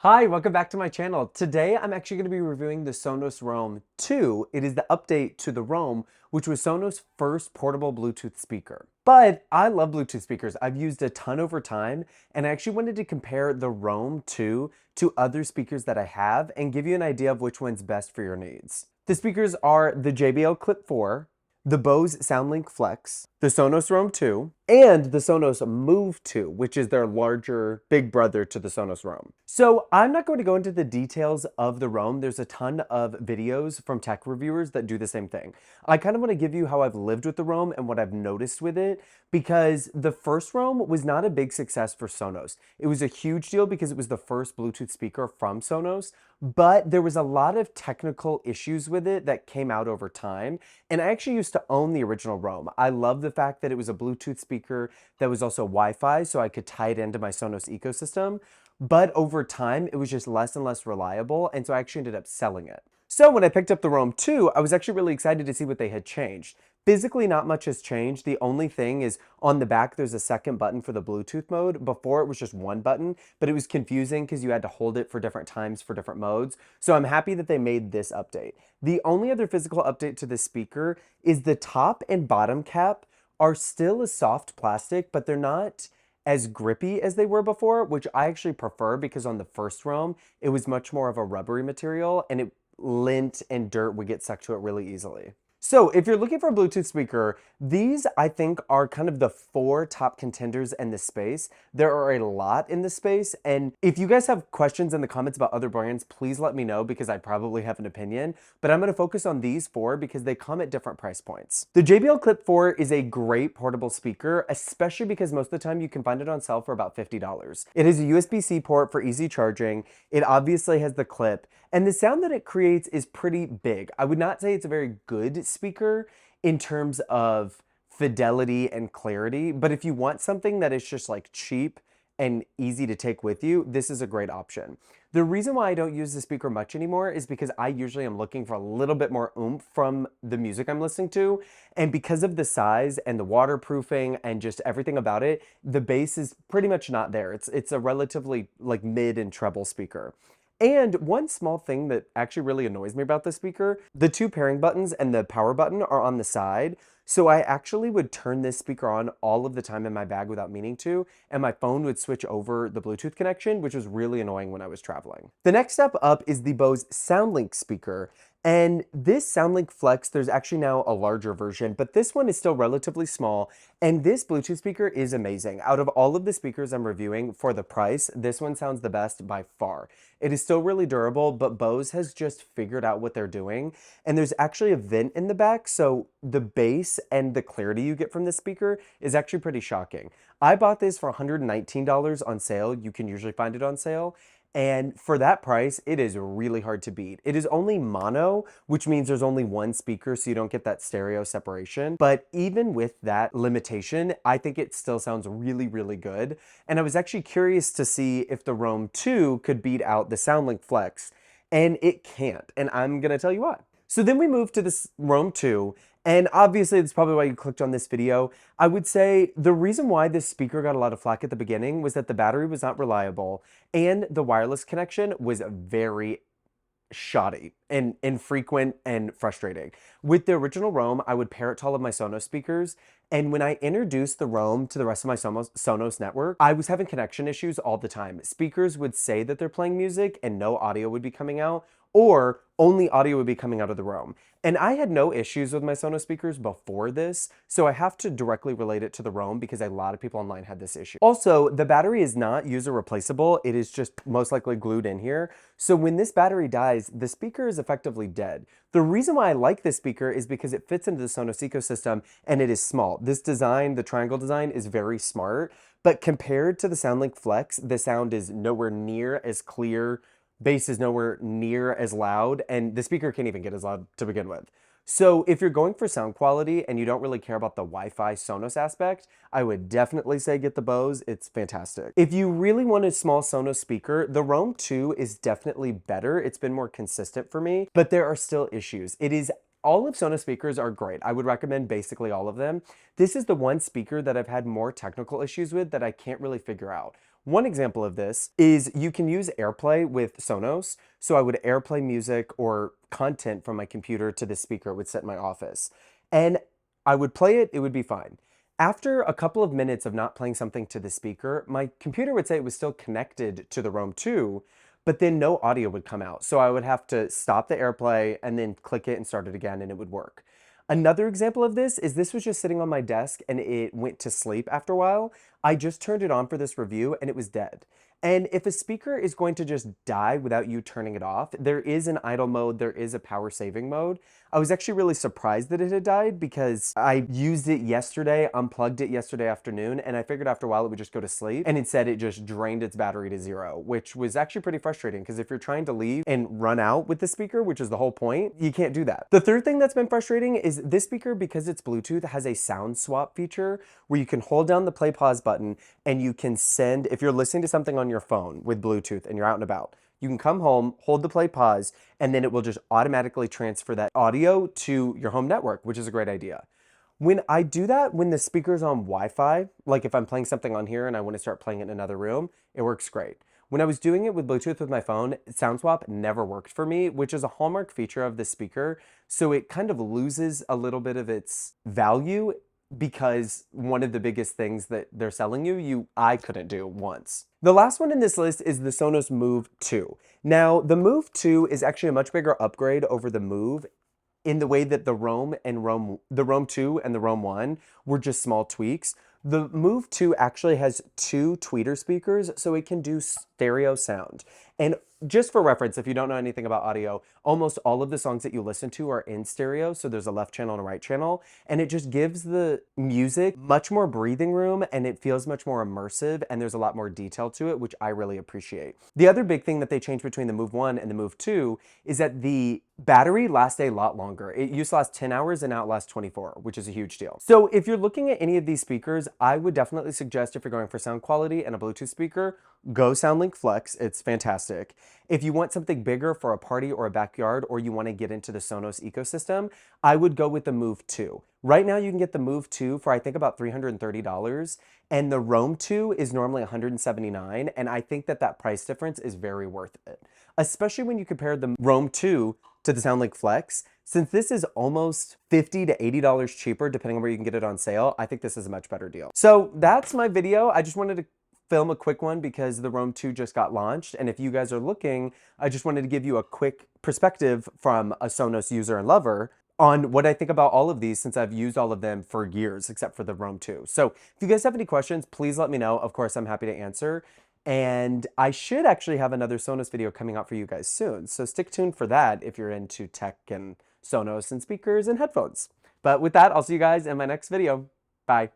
Hi, welcome back to my channel. Today I'm actually going to be reviewing the Sonos Roam 2. It is the update to the Roam, which was Sonos' first portable Bluetooth speaker. But I love Bluetooth speakers. I've used a ton over time, and I actually wanted to compare the Roam 2 to other speakers that I have and give you an idea of which one's best for your needs. The speakers are the JBL Clip 4, the Bose SoundLink Flex, the Sonos Roam 2, and the Sonos Move 2, which is their larger big brother to the Sonos Roam. So I'm not going to go into the details of the Roam. There's a ton of videos from tech reviewers that do the same thing. I kind of want to give you how I've lived with the Roam and what I've noticed with it, because the first Roam was not a big success for Sonos. It was a huge deal because it was the first Bluetooth speaker from Sonos, but there was a lot of technical issues with it that came out over time. And I actually used to own the original Roam. I love the fact that it was a Bluetooth speaker that was also Wi-Fi, so I could tie it into my Sonos ecosystem. But over time, it was just less and less reliable, and so I actually ended up selling it. So when I picked up the Roam 2, I was actually really excited to see what they had changed. Physically, not much has changed. The only thing is on the back, there's a second button for the Bluetooth mode. Before, it was just one button, but it was confusing because you had to hold it for different times for different modes. So I'm happy that they made this update. The only other physical update to this speaker is the top and bottom cap are still a soft plastic, but they're not as grippy as they were before, which I actually prefer because on the first Roam, it was much more of a rubbery material and lint and dirt would get stuck to it really easily. So if you're looking for a Bluetooth speaker, these I think are kind of the four top contenders in the space. There are a lot in the space, and if you guys have questions in the comments about other brands, please let me know because I probably have an opinion, but I'm going to focus on these four because they come at different price points. The JBL Clip 4 is a great portable speaker, especially because most of the time you can find it on sale for about $50. It has a USB-C port for easy charging. It obviously has the clip, and the sound that it creates is pretty big. I would not say it's a very good speaker in terms of fidelity and clarity, but if you want something that is just like cheap and easy to take with you, this is a great option. The reason why I don't use the speaker much anymore is because I usually am looking for a little bit more oomph from the music I'm listening to, and because of the size and the waterproofing and just everything about it, the bass is pretty much not there. It's a relatively like mid and treble speaker. And one small thing that actually really annoys me about this speaker, the two pairing buttons and the power button are on the side. So I actually would turn this speaker on all of the time in my bag without meaning to, and my phone would switch over the Bluetooth connection, which was really annoying when I was traveling. The next step up is the Bose SoundLink speaker. And this SoundLink Flex, there's actually now a larger version, but this one is still relatively small. And this Bluetooth speaker is amazing. Out of all of the speakers I'm reviewing for the price, this one sounds the best by far. It is still really durable, but Bose has just figured out what they're doing. And there's actually a vent in the back, so the bass and the clarity you get from this speaker is actually pretty shocking. I bought this for $119 on sale. You can usually find it on sale. And for that price, it is really hard to beat. It is only mono, which means there's only one speaker, so you don't get that stereo separation. But even with that limitation, I think it still sounds really, really good. And I was actually curious to see if the Roam 2 could beat out the SoundLink Flex, and it can't. And I'm gonna tell you why. So then we move to this Roam 2, and obviously that's probably why you clicked on this video. I would say the reason why this speaker got a lot of flack at the beginning was that the battery was not reliable and the wireless connection was very shoddy and infrequent and frustrating. With the original Roam, I would pair it to all of my Sonos speakers, and when I introduced the Roam to the rest of my Sonos network, I was having connection issues all the time. Speakers would say that they're playing music and no audio would be coming out, or only audio would be coming out of the Roam. And I had no issues with my Sonos speakers before this, so I have to directly relate it to the Roam because a lot of people online had this issue. Also, the battery is not user replaceable. It is just most likely glued in here. So when this battery dies, the speaker is effectively dead. The reason why I like this speaker is because it fits into the Sonos ecosystem and it is small. This design, the triangle design, is very smart, but compared to the SoundLink Flex, the sound is nowhere near as clear, bass is nowhere near as loud, and the speaker can't even get as loud to begin with. So if you're going for sound quality and you don't really care about the Wi-Fi Sonos aspect, I would definitely say get the Bose. It's fantastic. If you really want a small Sonos speaker, the Roam 2 is definitely better. It's been more consistent for me, but there are still issues. All of Sonos speakers are great. I would recommend basically all of them. This is the one speaker that I've had more technical issues with that I can't really figure out. One example of this is you can use AirPlay with Sonos. So I would AirPlay music or content from my computer to this speaker, it would sit in my office. And I would play it, it would be fine. After a couple of minutes of not playing something to the speaker, my computer would say it was still connected to the Roam 2, but then no audio would come out. So I would have to stop the AirPlay and then click it and start it again and it would work. Another example of this was just sitting on my desk and it went to sleep after a while. I just turned it on for this review and it was dead. And if a speaker is going to just die without you turning it off, there is an idle mode, there is a power saving mode. I was actually really surprised that it had died because I used it yesterday, unplugged it yesterday afternoon, and I figured after a while it would just go to sleep. And instead it just drained its battery to 0, which was actually pretty frustrating because if you're trying to leave and run out with the speaker, which is the whole point, you can't do that. The third thing that's been frustrating is this speaker, because it's Bluetooth, has a sound swap feature where you can hold down the play pause button and you can send, if you're listening to something on your phone with Bluetooth and you're out and about, you can come home, hold the play pause, and then it will just automatically transfer that audio to your home network, which is a great idea. When I do that, when the speaker's on Wi-Fi, like if I'm playing something on here and I want to start playing it in another room, it works great. When I was doing it with Bluetooth with my phone, sound swap never worked for me, which is a hallmark feature of the speaker. So it kind of loses a little bit of its value because one of the biggest things that they're selling I couldn't do once. The last one in this list is the Sonos Move 2. Now, the Move 2 is actually a much bigger upgrade over the Move in the way that the Roam 2 and the Roam 1 were just small tweaks. The Move 2 actually has 2 tweeter speakers, so it can do stereo sound. And just for reference, if you don't know anything about audio, almost all of the songs that you listen to are in stereo, so there's a left channel and a right channel, and it just gives the music much more breathing room and it feels much more immersive and there's a lot more detail to it, which I really appreciate. The other big thing that they changed between the Move 1 and the Move 2 is that the battery lasts a lot longer. It used to last 10 hours and now it lasts 24, which is a huge deal. So if you're looking at any of these speakers, I would definitely suggest, if you're going for sound quality and a Bluetooth speaker, go SoundLink Flex. It's fantastic. If you want something bigger for a party or a backyard, or you want to get into the Sonos ecosystem, I would go with the Move 2. Right now you can get the Move 2 for I think about $330, and the Roam 2 is normally $179, and I think that that price difference is very worth it. Especially when you compare the Roam 2 to the SoundLink Flex. Since this is almost $50 to $80 cheaper, depending on where you can get it on sale, I think this is a much better deal. So that's my video. I just wanted to film a quick one because the Roam 2 just got launched. And if you guys are looking, I just wanted to give you a quick perspective from a Sonos user and lover on what I think about all of these, since I've used all of them for years, except for the Roam 2. So if you guys have any questions, please let me know. Of course, I'm happy to answer. And I should actually have another Sonos video coming out for you guys soon. So stick tuned for that if you're into tech and Sonos and speakers and headphones. But with that, I'll see you guys in my next video. Bye.